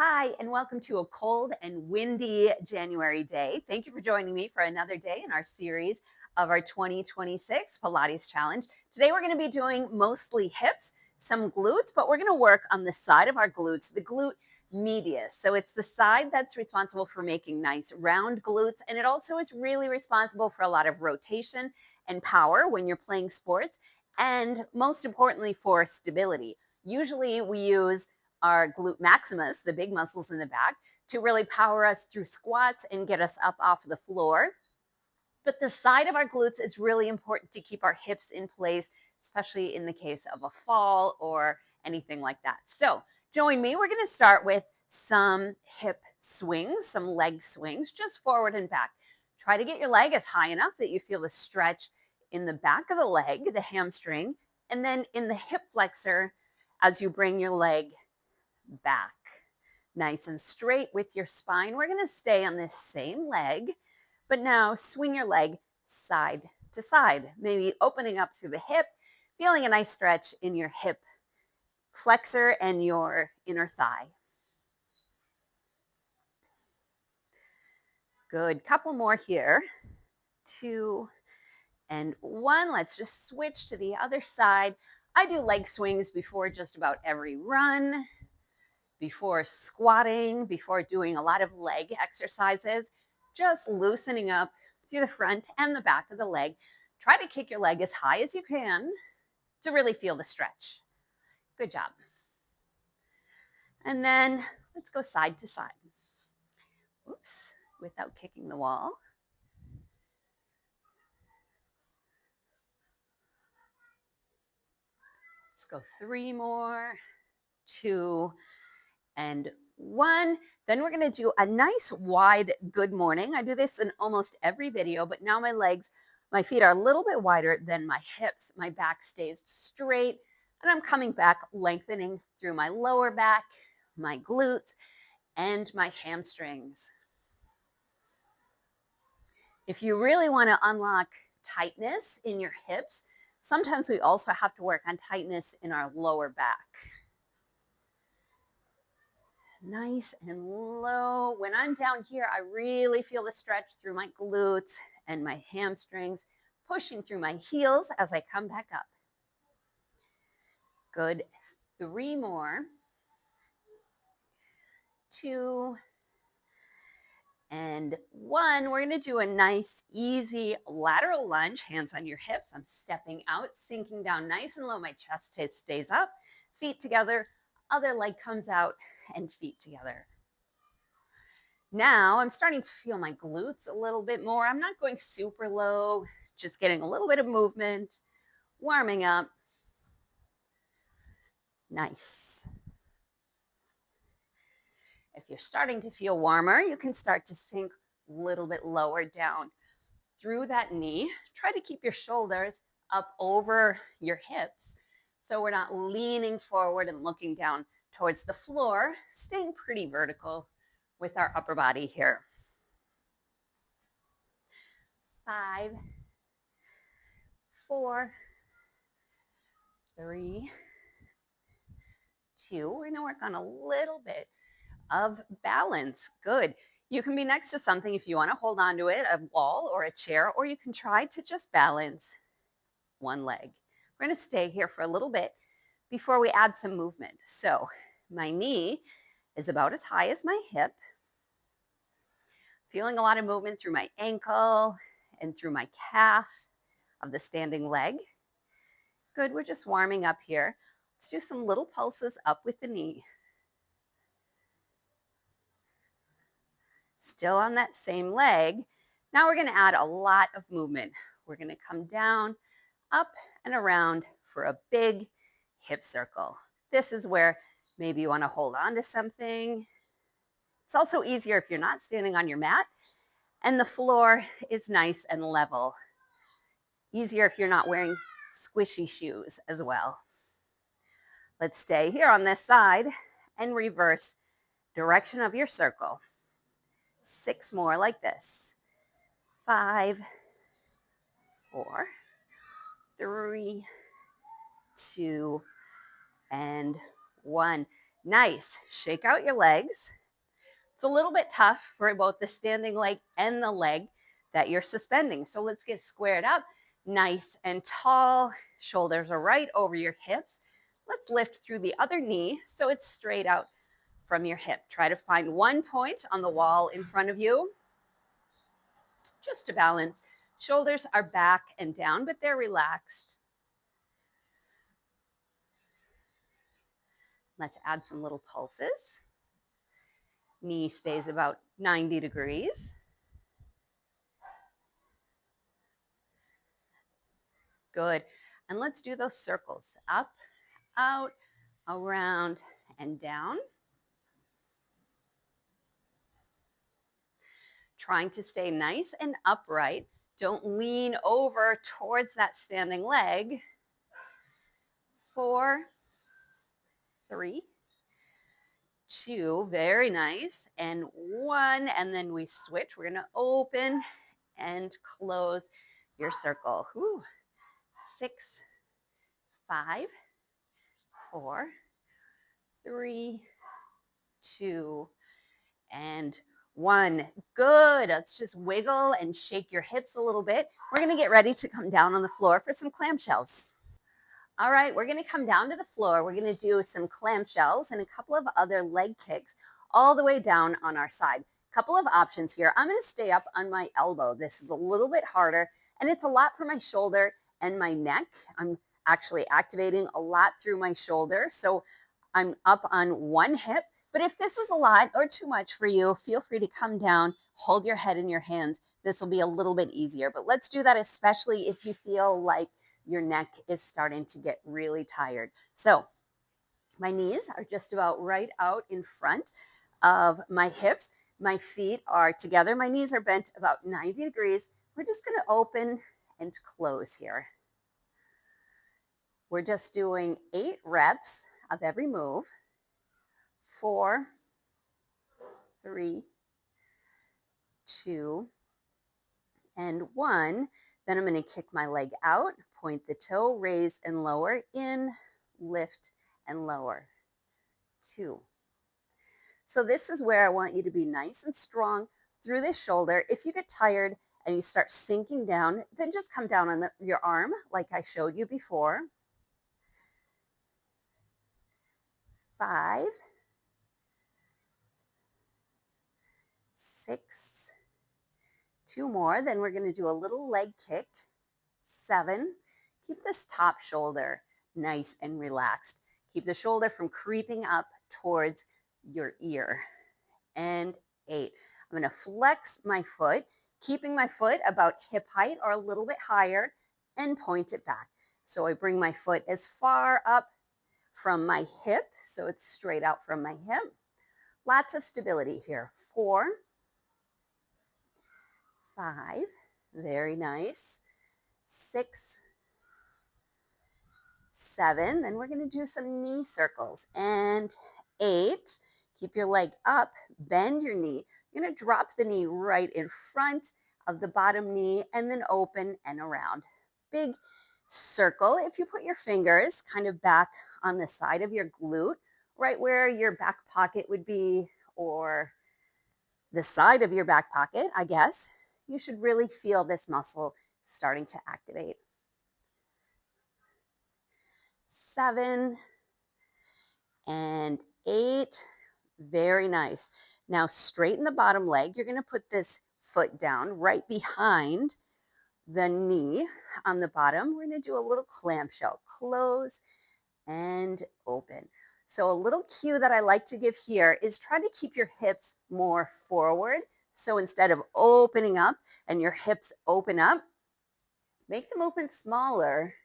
Hi, and welcome to a cold and windy January day. Thank you for joining me for another day in our series of our 2026 Pilates Challenge. Today, we're going to be doing mostly hips, some glutes, but we're going to work on the side of our glutes, the glute medius. So it's the side that's responsible for making nice round glutes, and it also is really responsible for a lot of rotation and power when you're playing sports, and most importantly, for stability. Usually, we use our glute maximus, the big muscles in the back, to really power us through squats and get us up off the floor. But the side of our glutes is really important to keep our hips in place, especially in the case of a fall or anything like that. So join me. We're going to start with some hip swings, some leg swings, just forward and back. Try to get your leg as high enough that you feel the stretch in the back of the leg, the hamstring, and then in the hip flexor as you bring your leg back. Nice and straight with your spine. We're going to stay on this same leg, but now swing your leg side to side, maybe opening up through the hip, feeling a nice stretch in your hip flexor and your inner thigh. Good. Couple more here. 2 and 1. Let's just switch to the other side. I do leg swings before just about every run, before squatting, before doing a lot of leg exercises, just loosening up through the front and the back of the leg. Try to kick your leg as high as you can to really feel the stretch. Good job. And then let's go side to side. Oops, without kicking the wall. Let's go 3 more, 2 and 1. Then we're going to do a nice wide good morning. I do this in almost every video, but now my feet are a little bit wider than my hips. My back stays straight, and I'm coming back, lengthening through my lower back, my glutes, and my hamstrings. If you really want to unlock tightness in your hips, sometimes we also have to work on tightness in our lower back. Nice and low. When I'm down here, I really feel the stretch through my glutes and my hamstrings, pushing through my heels as I come back up. Good. 3 more. 2 and 1. We're going to do a nice, easy lateral lunge, hands on your hips. I'm stepping out, sinking down nice and low. My chest stays up, feet together, other leg comes out, and feet together. Now I'm starting to feel my glutes a little bit more. I'm not going super low, just getting a little bit of movement, warming up. Nice. If you're starting to feel warmer, you can start to sink a little bit lower down through that knee. Try to keep your shoulders up over your hips so we're not leaning forward and looking down towards the floor, staying pretty vertical with our upper body here. 5, 4, 3, 2. We're going to work on a little bit of balance. Good. You can be next to something if you want to hold on to it, a wall or a chair, or you can try to just balance one leg. We're going to stay here for a little bit before we add some movement. So my knee is about as high as my hip. Feeling a lot of movement through my ankle and through my calf of the standing leg. Good. We're just warming up here. Let's do some little pulses up with the knee. Still on that same leg. Now we're going to add a lot of movement. We're going to come down, up and around for a big hip circle. This is where maybe you want to hold on to something. It's also easier if you're not standing on your mat and the floor is nice and level. Easier if you're not wearing squishy shoes as well. Let's stay here on this side and reverse direction of your circle. 6 more like this. 5, 4, 3, 2, and 1. Nice. Shake out your legs. It's a little bit tough for both the standing leg and the leg that you're suspending. So let's get squared up, nice and tall. Shoulders are right over your hips. Let's lift through the other knee so it's straight out from your hip. Try to find one point on the wall in front of you just to balance. Shoulders are back and down, but they're relaxed. Let's add some little pulses. Knee stays about 90 degrees. Good. And let's do those circles. Up, out, around, and down. Trying to stay nice and upright. Don't lean over towards that standing leg. 4, 3, 2, very nice, and 1, and then we switch. We're gonna open and close your circle. Whew. 6, 5, 4, 3, 2, and 1. Good. Let's just wiggle and shake your hips a little bit. We're gonna get ready to come down on the floor for some clamshells. All right, we're going to come down to the floor. We're going to do some clamshells and a couple of other leg kicks all the way down on our side. Couple of options here. I'm going to stay up on my elbow. This is a little bit harder, and it's a lot for my shoulder and my neck. I'm actually activating a lot through my shoulder, so I'm up on one hip. But if this is a lot or too much for you, feel free to come down, hold your head in your hands. This will be a little bit easier, but let's do that, especially if you feel like your neck is starting to get really tired. So my knees are just about right out in front of my hips. My feet are together. My knees are bent about 90 degrees. We're just going to open and close here. We're just doing 8 reps of every move. 4, 3, 2, and 1. Then I'm going to kick my leg out, point the toe, raise and lower, in, lift, and lower. 2. So this is where I want you to be nice and strong through the shoulder. If you get tired and you start sinking down, then just come down on your arm like I showed you before. 5, 6, 2 more. Then we're going to do a little leg kick. 7. Keep this top shoulder nice and relaxed. Keep the shoulder from creeping up towards your ear. And 8. I'm going to flex my foot, keeping my foot about hip height or a little bit higher, and point it back. So I bring my foot as far up from my hip, so it's straight out from my hip. Lots of stability here. 4, 5, very nice. 6, 7, then we're going to do some knee circles. And 8, keep your leg up, bend your knee. You're going to drop the knee right in front of the bottom knee and then open and around. Big circle. If you put your fingers kind of back on the side of your glute, right where your back pocket would be, or the side of your back pocket, I guess, you should really feel this muscle starting to activate. 7 and 8. Very nice. Now straighten the bottom leg. You're going to put this foot down right behind the knee on the bottom. We're going to do a little clamshell. Close and open. So a little cue that I like to give here is try to keep your hips more forward. So instead of opening up and your hips open up, make them open smaller,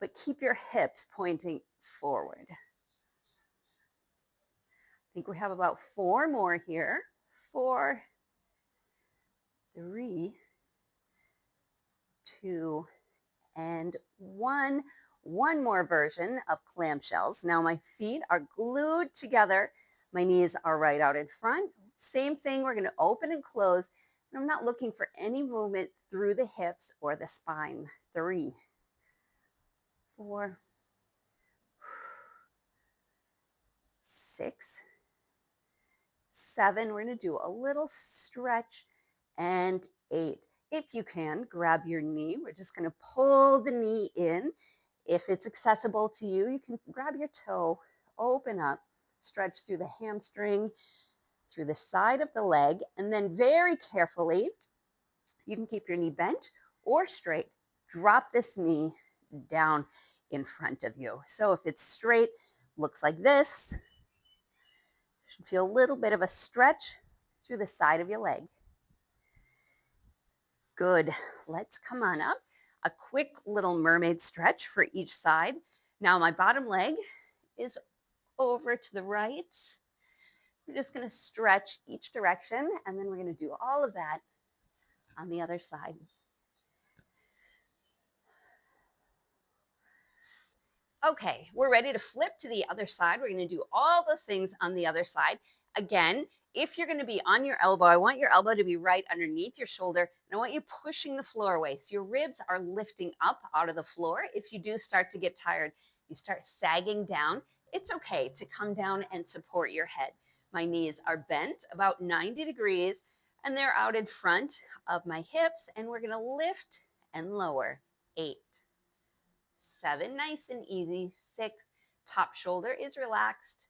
but keep your hips pointing forward. I think we have about 4 more here. 4, 3, 2, and 1. One more version of clamshells. Now my feet are glued together. My knees are right out in front. Same thing, we're going to open and close. And I'm not looking for any movement through the hips or the spine. 3, 4, 6, 7. We're going to do a little stretch, and 8. If you can, grab your knee. We're just going to pull the knee in. If it's accessible to you, you can grab your toe, open up, stretch through the hamstring, through the side of the leg, and then very carefully, you can keep your knee bent or straight. Drop this knee down in front of you. So if it's straight, looks like this. You should feel a little bit of a stretch through the side of your leg. Good. Let's come on up. A quick little mermaid stretch for each side. Now my bottom leg is over to the right. We're just going to stretch each direction, and then we're going to do all of that on the other side. Okay, we're ready to flip to the other side. We're going to do all those things on the other side. Again, if you're going to be on your elbow, I want your elbow to be right underneath your shoulder, and I want you pushing the floor away. So your ribs are lifting up out of the floor. If you do start to get tired, you start sagging down. It's okay to come down and support your head. My knees are bent about 90 degrees, and they're out in front of my hips, and we're going to lift and lower. 8, 7, nice and easy. 6, top shoulder is relaxed.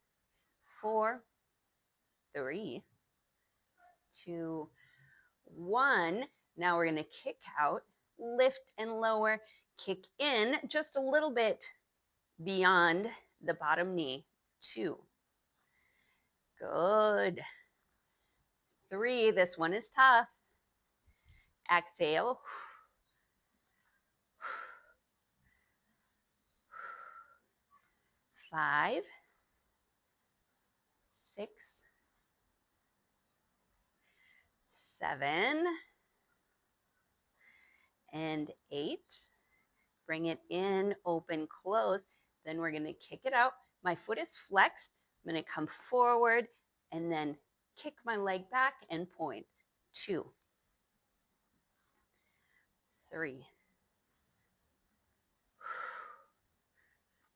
4, 3, 2, 1. Now we're going to kick out, lift and lower, kick in just a little bit beyond the bottom knee. 2. Good. 3, this one is tough. Exhale. 5, 6, 7, and 8. Bring it in, open, close. Then we're going to kick it out. My foot is flexed. I'm going to come forward and then kick my leg back and point. 2, 3.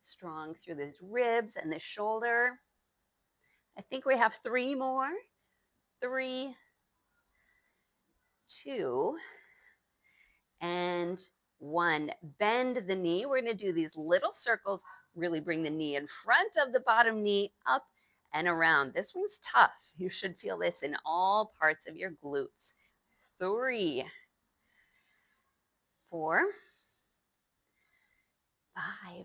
Strong through these ribs and the shoulder. I think we have 3 more. 3, 2, and 1. Bend the knee. We're going to do these little circles. Really bring the knee in front of the bottom knee, up and around. This one's tough. You should feel this in all parts of your glutes. 3, 4, 5,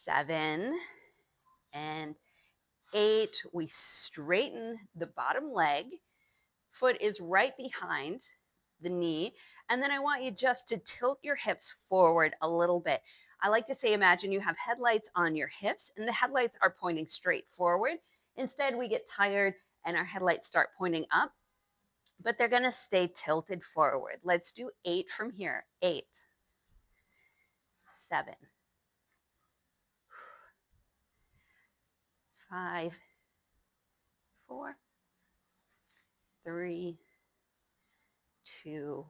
7, and 8. We straighten the bottom leg. Foot is right behind the knee. And then I want you just to tilt your hips forward a little bit. I like to say, imagine you have headlights on your hips and the headlights are pointing straight forward. Instead, we get tired and our headlights start pointing up, but they're going to stay tilted forward. Let's do 8 from here. 8, 7, 5, 4, 3, 2,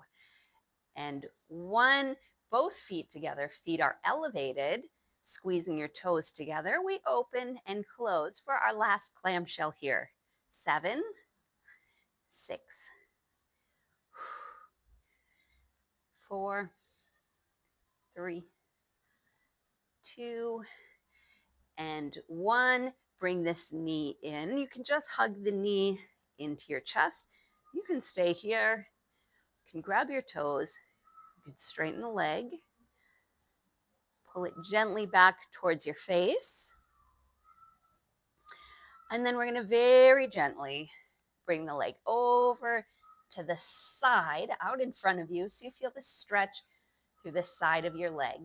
and 1. Both feet together. Feet are elevated, squeezing your toes together. We open and close for our last clamshell here. 7, 6, 4, 3, 2, and 1. Bring this knee in. You can just hug the knee into your chest. You can stay here. You can grab your toes. You can straighten the leg. Pull it gently back towards your face. And then we're going to very gently bring the leg over to the side, out in front of you, so you feel the stretch through the side of your leg.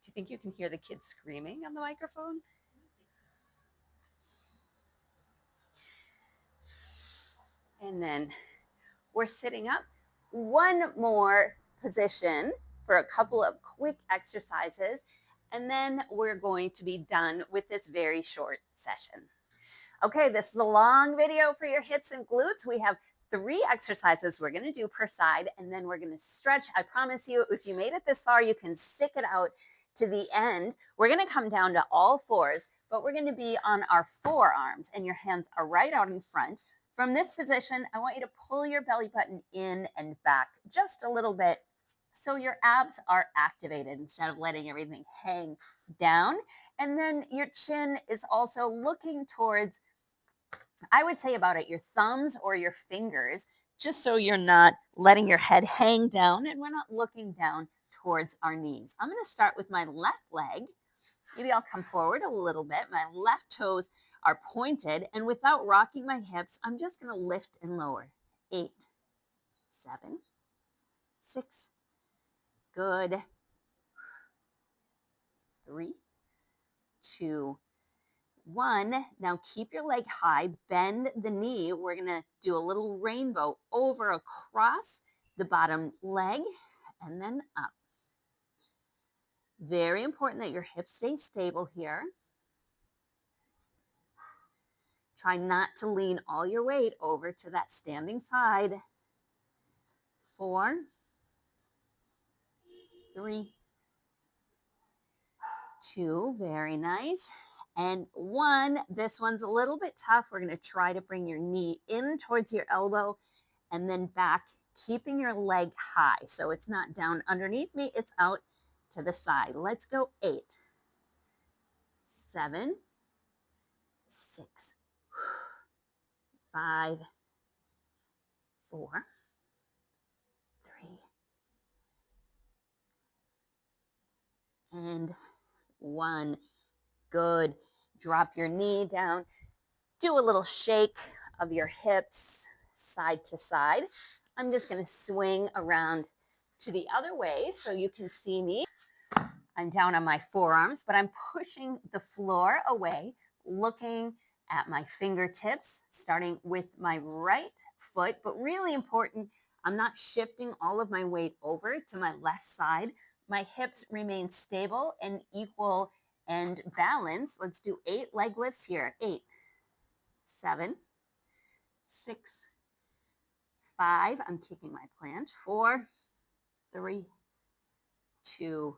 Do you think you can hear the kids screaming on the microphone? And then we're sitting up. One more position for a couple of quick exercises, and then we're going to be done with this very short session. Okay, this is a long video for your hips and glutes. We have 3 exercises we're going to do per side, and then we're going to stretch. I promise you, if you made it this far, you can stick it out to the end. We're going to come down to all fours, but we're going to be on our forearms, and your hands are right out in front. From this position, I want you to pull your belly button in and back just a little bit so your abs are activated instead of letting everything hang down. And then your chin is also looking towards, I would say, about at your thumbs or your fingers, just so you're not letting your head hang down and we're not looking down towards our knees. I'm going to start with my left leg. Maybe I'll come forward a little bit. My left toes are pointed, and without rocking my hips, I'm just going to lift and lower. 8, 7, 6. Good. 3, 2, 1. Now keep your leg high, bend the knee. We're going to do a little rainbow over across the bottom leg and then up. Very important that your hips stay stable here. Try not to lean all your weight over to that standing side. 4, 3, 2, very nice. And 1, this one's a little bit tough. We're going to try to bring your knee in towards your elbow and then back, keeping your leg high. So it's not down underneath me, it's out to the side. Let's go. 8, 7, 6, 5, 4, 3, and 1. Good. Drop your knee down. Do a little shake of your hips side to side. I'm just going to swing around to the other way so you can see me. I'm down on my forearms, but I'm pushing the floor away, looking at my fingertips, starting with my right foot. But really important, I'm not shifting all of my weight over to my left side. My hips remain stable and equal and balanced. Let's do 8 leg lifts here. 8, 7, 6, 5. I'm keeping my plant. 4, 3, 2,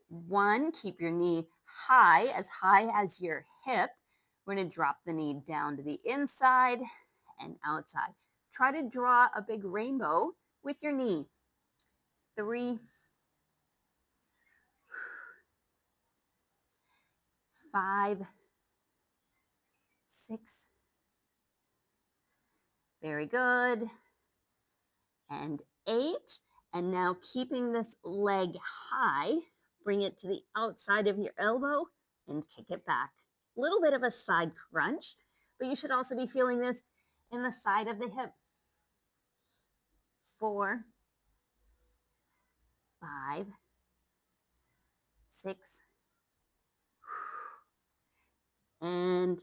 1. Keep your knee high as your hip. We're going to drop the knee down to the inside and outside. Try to draw a big rainbow with your knee. 3, 5, 6. Very good. And 8. And now keeping this leg high, bring it to the outside of your elbow and kick it back. A little bit of a side crunch, but you should also be feeling this in the side of the hip. 4, 5, 6, and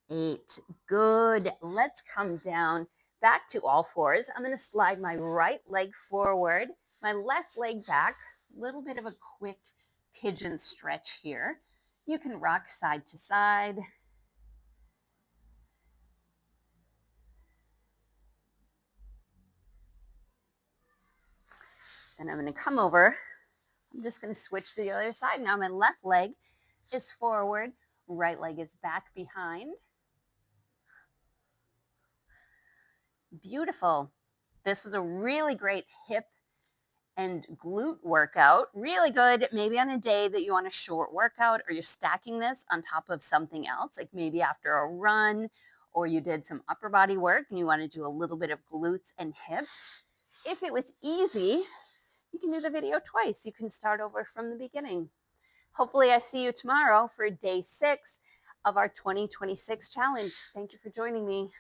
8. Good. Let's come down back to all fours. I'm going to slide my right leg forward, my left leg back. A little bit of a quick pigeon stretch here. You can rock side to side. Then I'm going to come over. I'm just going to switch to the other side. Now my left leg is forward, right leg is back behind. Beautiful. This was a really great hip and glute workout. Really good, maybe on a day that you want a short workout or you're stacking this on top of something else, like maybe after a run or you did some upper body work and you want to do a little bit of glutes and hips. If it was easy, you can do the video twice. You can start over from the beginning. Hopefully I see you tomorrow for day 6 of our 2026 challenge. Thank you for joining me.